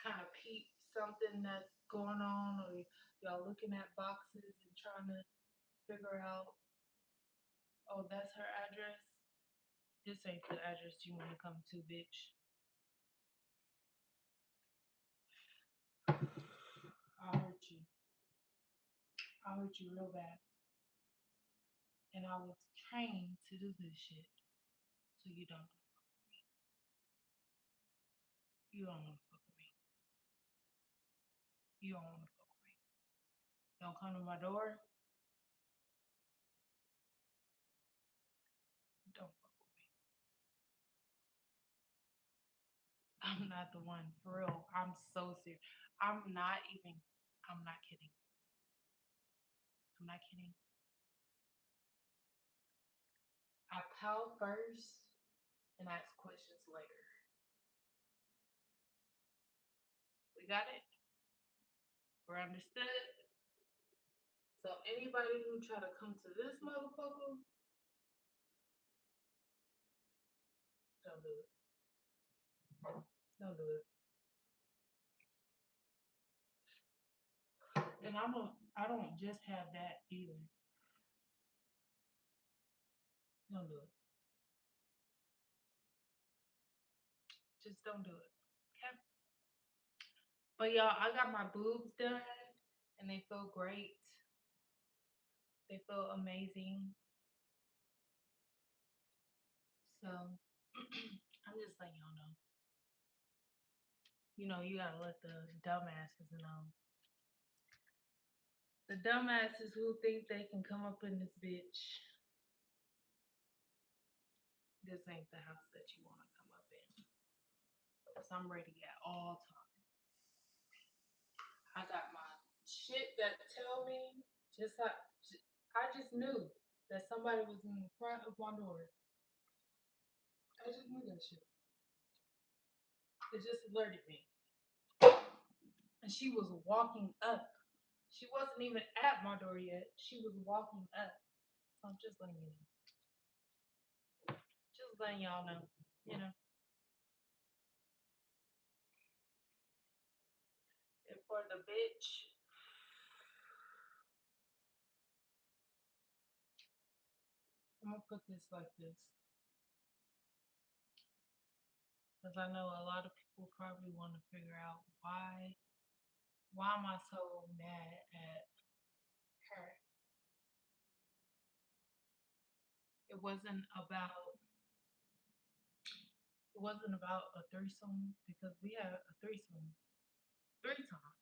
kind of peep something that's going on, or y'all looking at boxes and trying to figure out, oh, that's her address. This ain't the address you want to come to, bitch. I hurt you. I hurt you real bad. And I was trained to do this shit. So you don't want to fuck with me. You don't want to fuck with me. Don't come to my door. Don't fuck with me. I'm not the one. For real. I'm so serious. I'm not even, I'm not kidding. I'm not kidding. I pout first and ask questions later. We got it? We're understood? So anybody who try to come to this motherfucker, don't do it. Don't do it. And I don't just have that either. Don't do it. Just don't do it. Okay? But y'all, I got my boobs done and they feel great. They feel amazing. So I'm just letting y'all know. You know, you gotta let the dumbasses know. The dumbasses who think they can come up in this bitch. This ain't the house that you wanna come up in. Cause I'm ready at all times. I got my shit that tell me just like I just knew that somebody was in the front of my door. I just knew that shit. It just alerted me. And she was walking up. She wasn't even at my door yet. She was walking up. So I'm just letting you know. Just letting y'all know. You know. And for the bitch, I'm gonna put this like this. Because I know a lot of people probably want to figure out why am I so mad at her? It wasn't about it wasn't about a threesome because we had a threesome 3 times.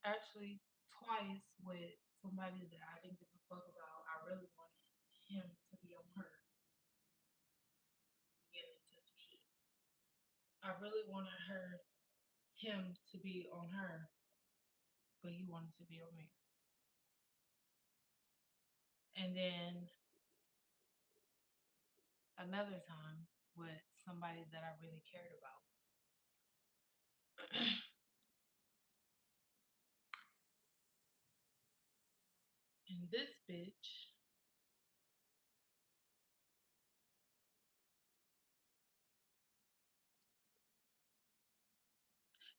Actually, twice with somebody that I didn't give a fuck about. I really wanted him to be on her. Get into some shit. I really wanted him to be on her, but he wanted to be on me. And then another time with somebody that I really cared about. And this bitch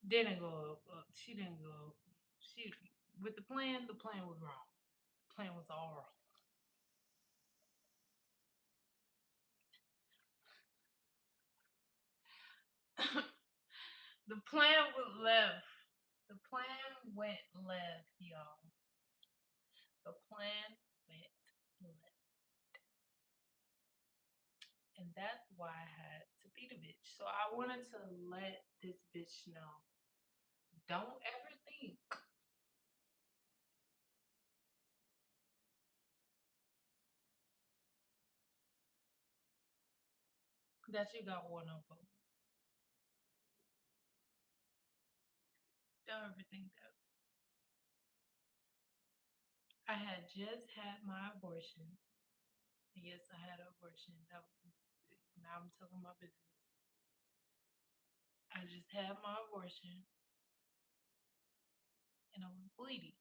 didn't go up. She didn't go up. She with the plan was wrong. The plan was all wrong. The plan was left. The plan went left, y'all. The plan went left. And that's why I had to be the bitch. So I wanted to let this bitch know. Don't ever think That you got one of them. Don't ever think that. I had just had my abortion. Yes, I had an abortion. Now I'm telling my business. I just had my abortion and I was bleeding.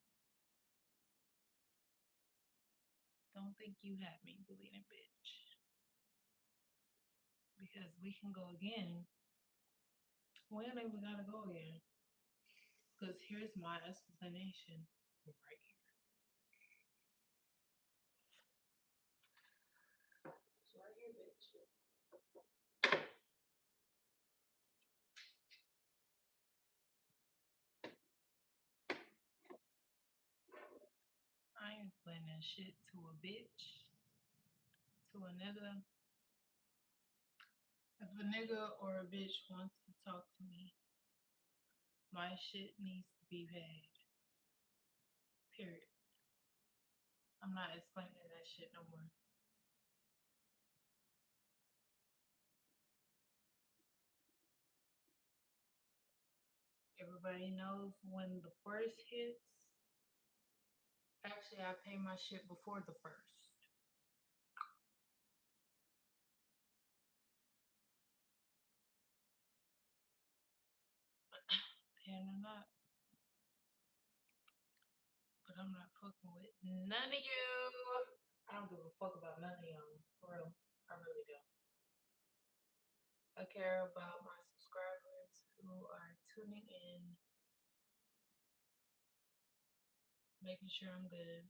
Don't think you had me bleeding, bitch. Because we can go again. We don't even gotta go again. Because here's my explanation right here. It's right here, bitch. I ain't explaining shit to a bitch, to a nigga. If a nigga or a bitch wants to talk to me, my shit needs to be paid. Period. I'm not explaining that shit no more. Everybody knows when the first hits. Actually, I pay my shit before the first. Paying or not. But I'm not fucking with none of you. I don't give a fuck about none of y'all. For real. I really don't. I care about my subscribers who are tuning in, making sure I'm good.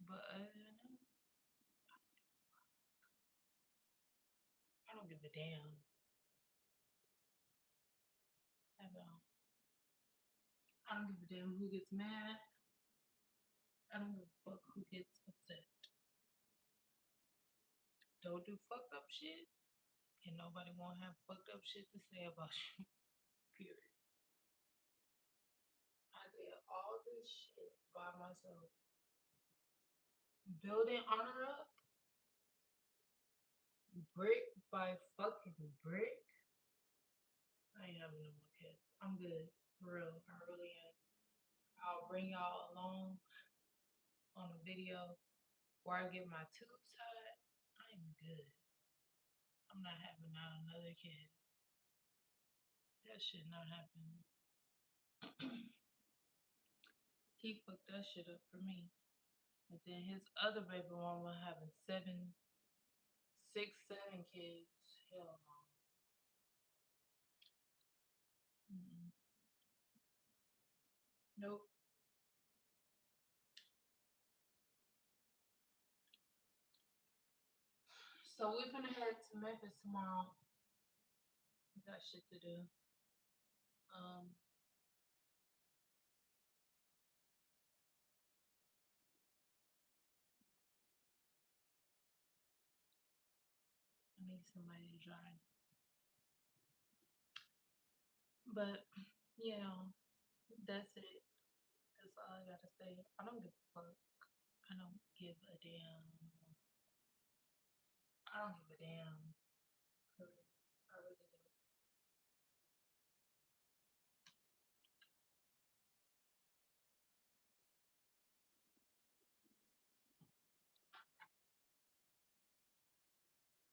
But other than that, I don't give a damn. At all. I don't give a damn who gets mad. I don't give a fuck who gets upset. Don't do fucked up shit, and nobody won't have fucked up shit to say about you. Period. I did all this shit by myself. Building honor up, brick by fucking brick. I ain't having no more kids. I'm good. For real. I really am. I'll bring y'all along on a video where I get my tubes tied. I'm good. I'm not having out another kid. That shit not happening. He fucked that shit up for me. And then his other baby mama having seven, six, 7 kids. Hell no. Mm-mm. Nope. So we're gonna head to Memphis tomorrow. We got shit to do. Um, I need somebody to drive. But yeah, that's it. That's all I gotta say. I don't give a fuck. I don't give a damn. I don't give a damn. For real. I really don't.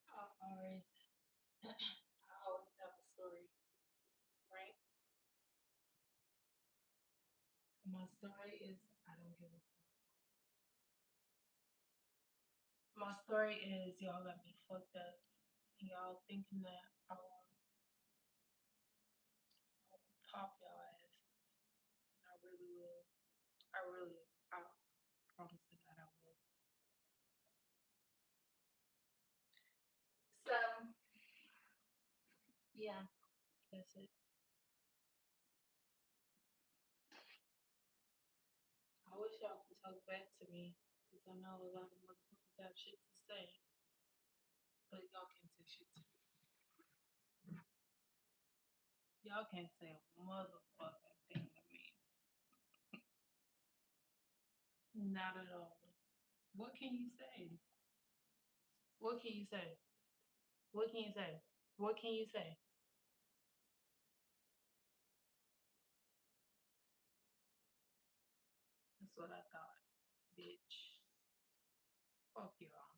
I always, I always have a story, right? My story is I don't give a fuck. My story is y'all got me fucked up. And y'all thinking that I will pop y'all ass. And I really will. I promise to God I will. So, yeah, that's it. I wish y'all could talk back to me because I know a lot of motherfuckers have shit to say, but y'all can't say shit to me. Y'all can't say a motherfucking thing to me. Not at all. What can you say? What can you say? What can you say? What can you say? That's what I thought, bitch. Fuck y'all.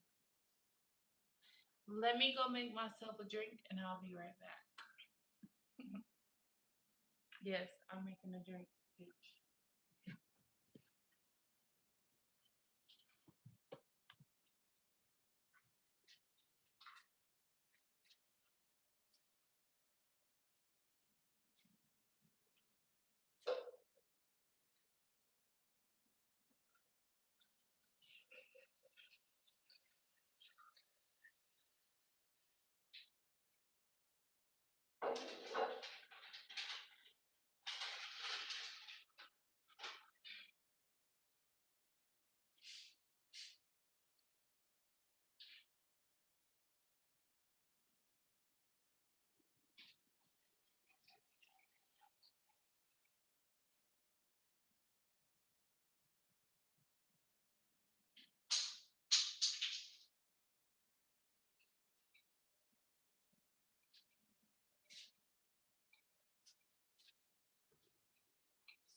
Let me go make myself a drink and I'll be right back. Yes, I'm making a drink, bitch.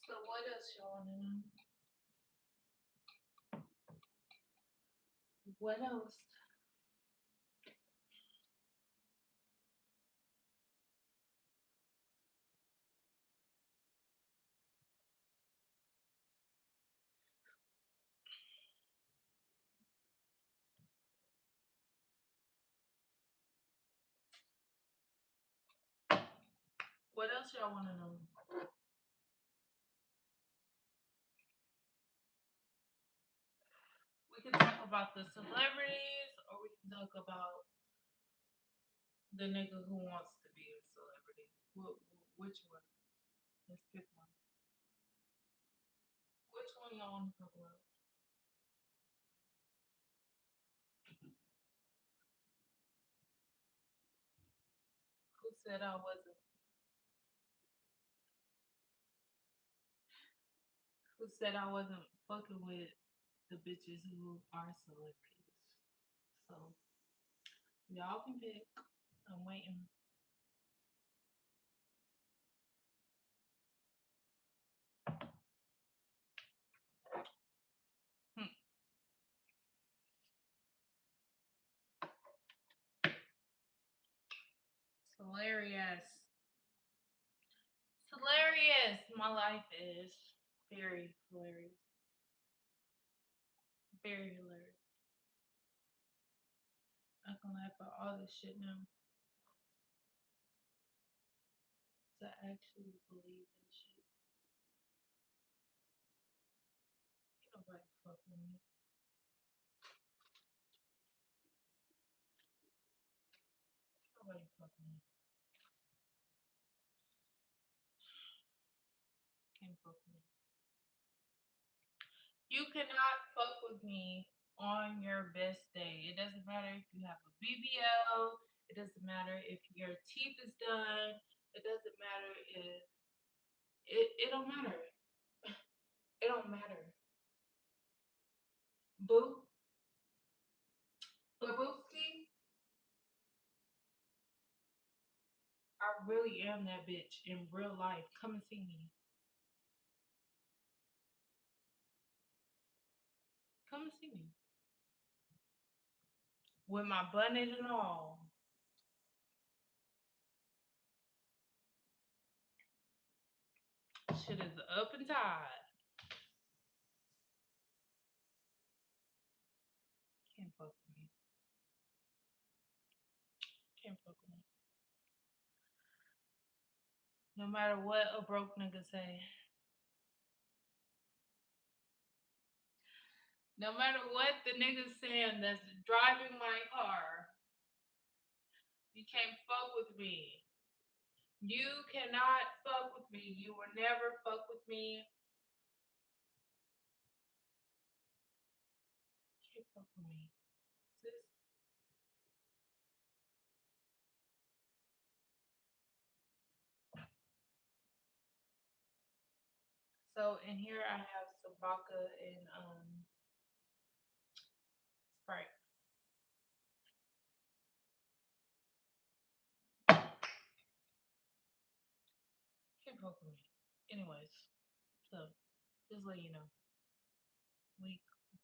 So what else y'all wanna know? What else? What else y'all wanna know? We can talk about the celebrities or we can talk about the nigga who wants to be a celebrity. Which one? Let's pick one. Which one y'all want to talk about? Who said I wasn't? Who said I wasn't fucking with the bitches who are celebrities? So y'all can pick. I'm waiting. Hmm. It's hilarious. It's hilarious. My life is very hilarious. Very hilarious. I can laugh at all this shit now. To actually believe this shit. Nobody fuck with me. Nobody fuck with me. Can't fuck with me. You cannot fuck with me on your best day. It doesn't matter if you have a BBL. It doesn't matter if your teeth is done. It doesn't matter if it don't matter. It don't matter. Boo, Babooski, I really am that bitch in real life. Come and see me. Come and see me. With my button and all. Shit is up and tied. Can't fuck with me. Can't fuck with me. No matter what a broke nigga say. No matter what the nigga's saying that's driving my car, you can't fuck with me. You cannot fuck with me. You will never fuck with me. You can't fuck with me. Sis. So in here I have some vodka and Sprite. poking me. Anyways, so just let you know. We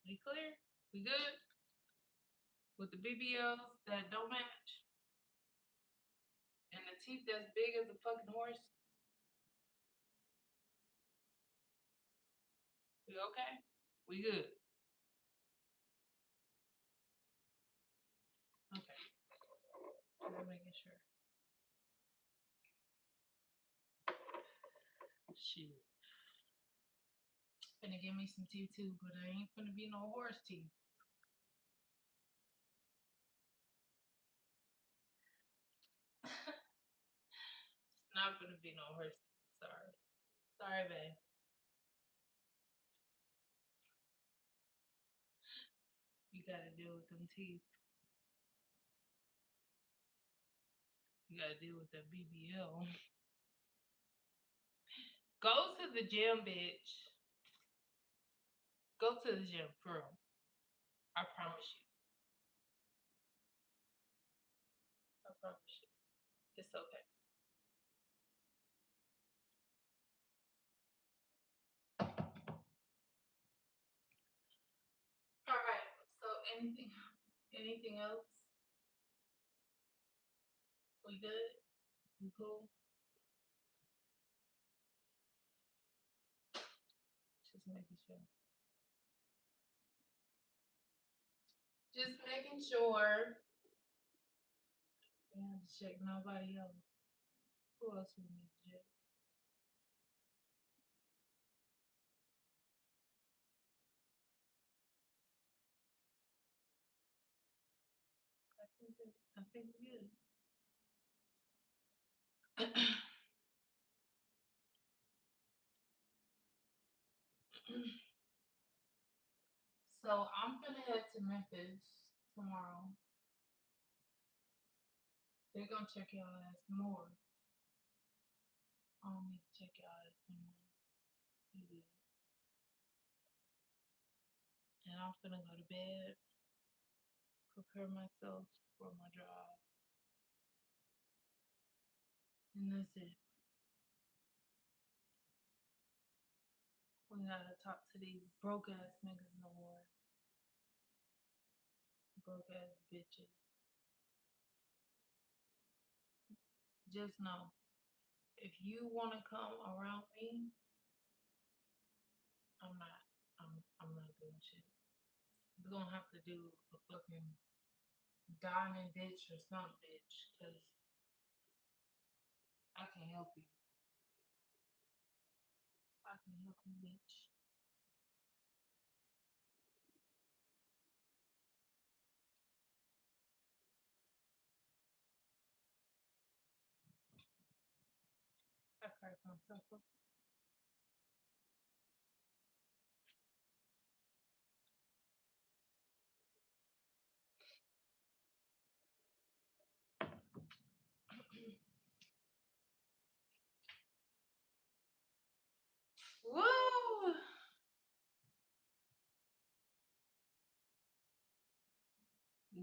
we clear? We good? With the BBLs that don't match? And the teeth that's big as a fucking horse? We okay? We good. Okay. Just making sure. Shit. Finna give me some teeth too, but I ain't finna be no horse teeth. It's not gonna be no horse teeth. Sorry. Sorry, babe. You gotta deal with them teeth. You gotta deal with that BBL. Go to the gym, bitch. Go to the gym, for real. I promise you. I promise you. It's okay. All right. So anything else? We good? We cool? Just making sure. Just making sure. We have to check nobody else. Who else we need to check? I think we're good. So I'm gonna head to Memphis tomorrow. They're gonna check y'all ass more. I don't need to check y'all ass no more. You good. And I'm gonna go to bed, prepare myself for my drive, and that's it. We gotta talk to these broke ass niggas no more. Broke ass bitches. Just know, if you wanna come around me, I'm not. I'm not doing shit. We're gonna have to do a fucking diamond bitch or some bitch, cause I can help you. I can help you, bitch. I crack myself up. Woo!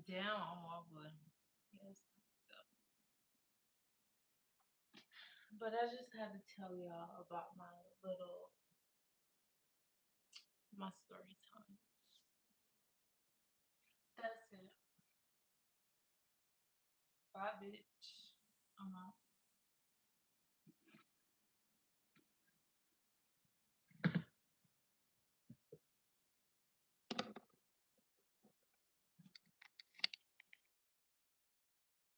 Down on my butt. Yes. But I just had to tell y'all about my story time. That's it. Bye, bitch. I'm out.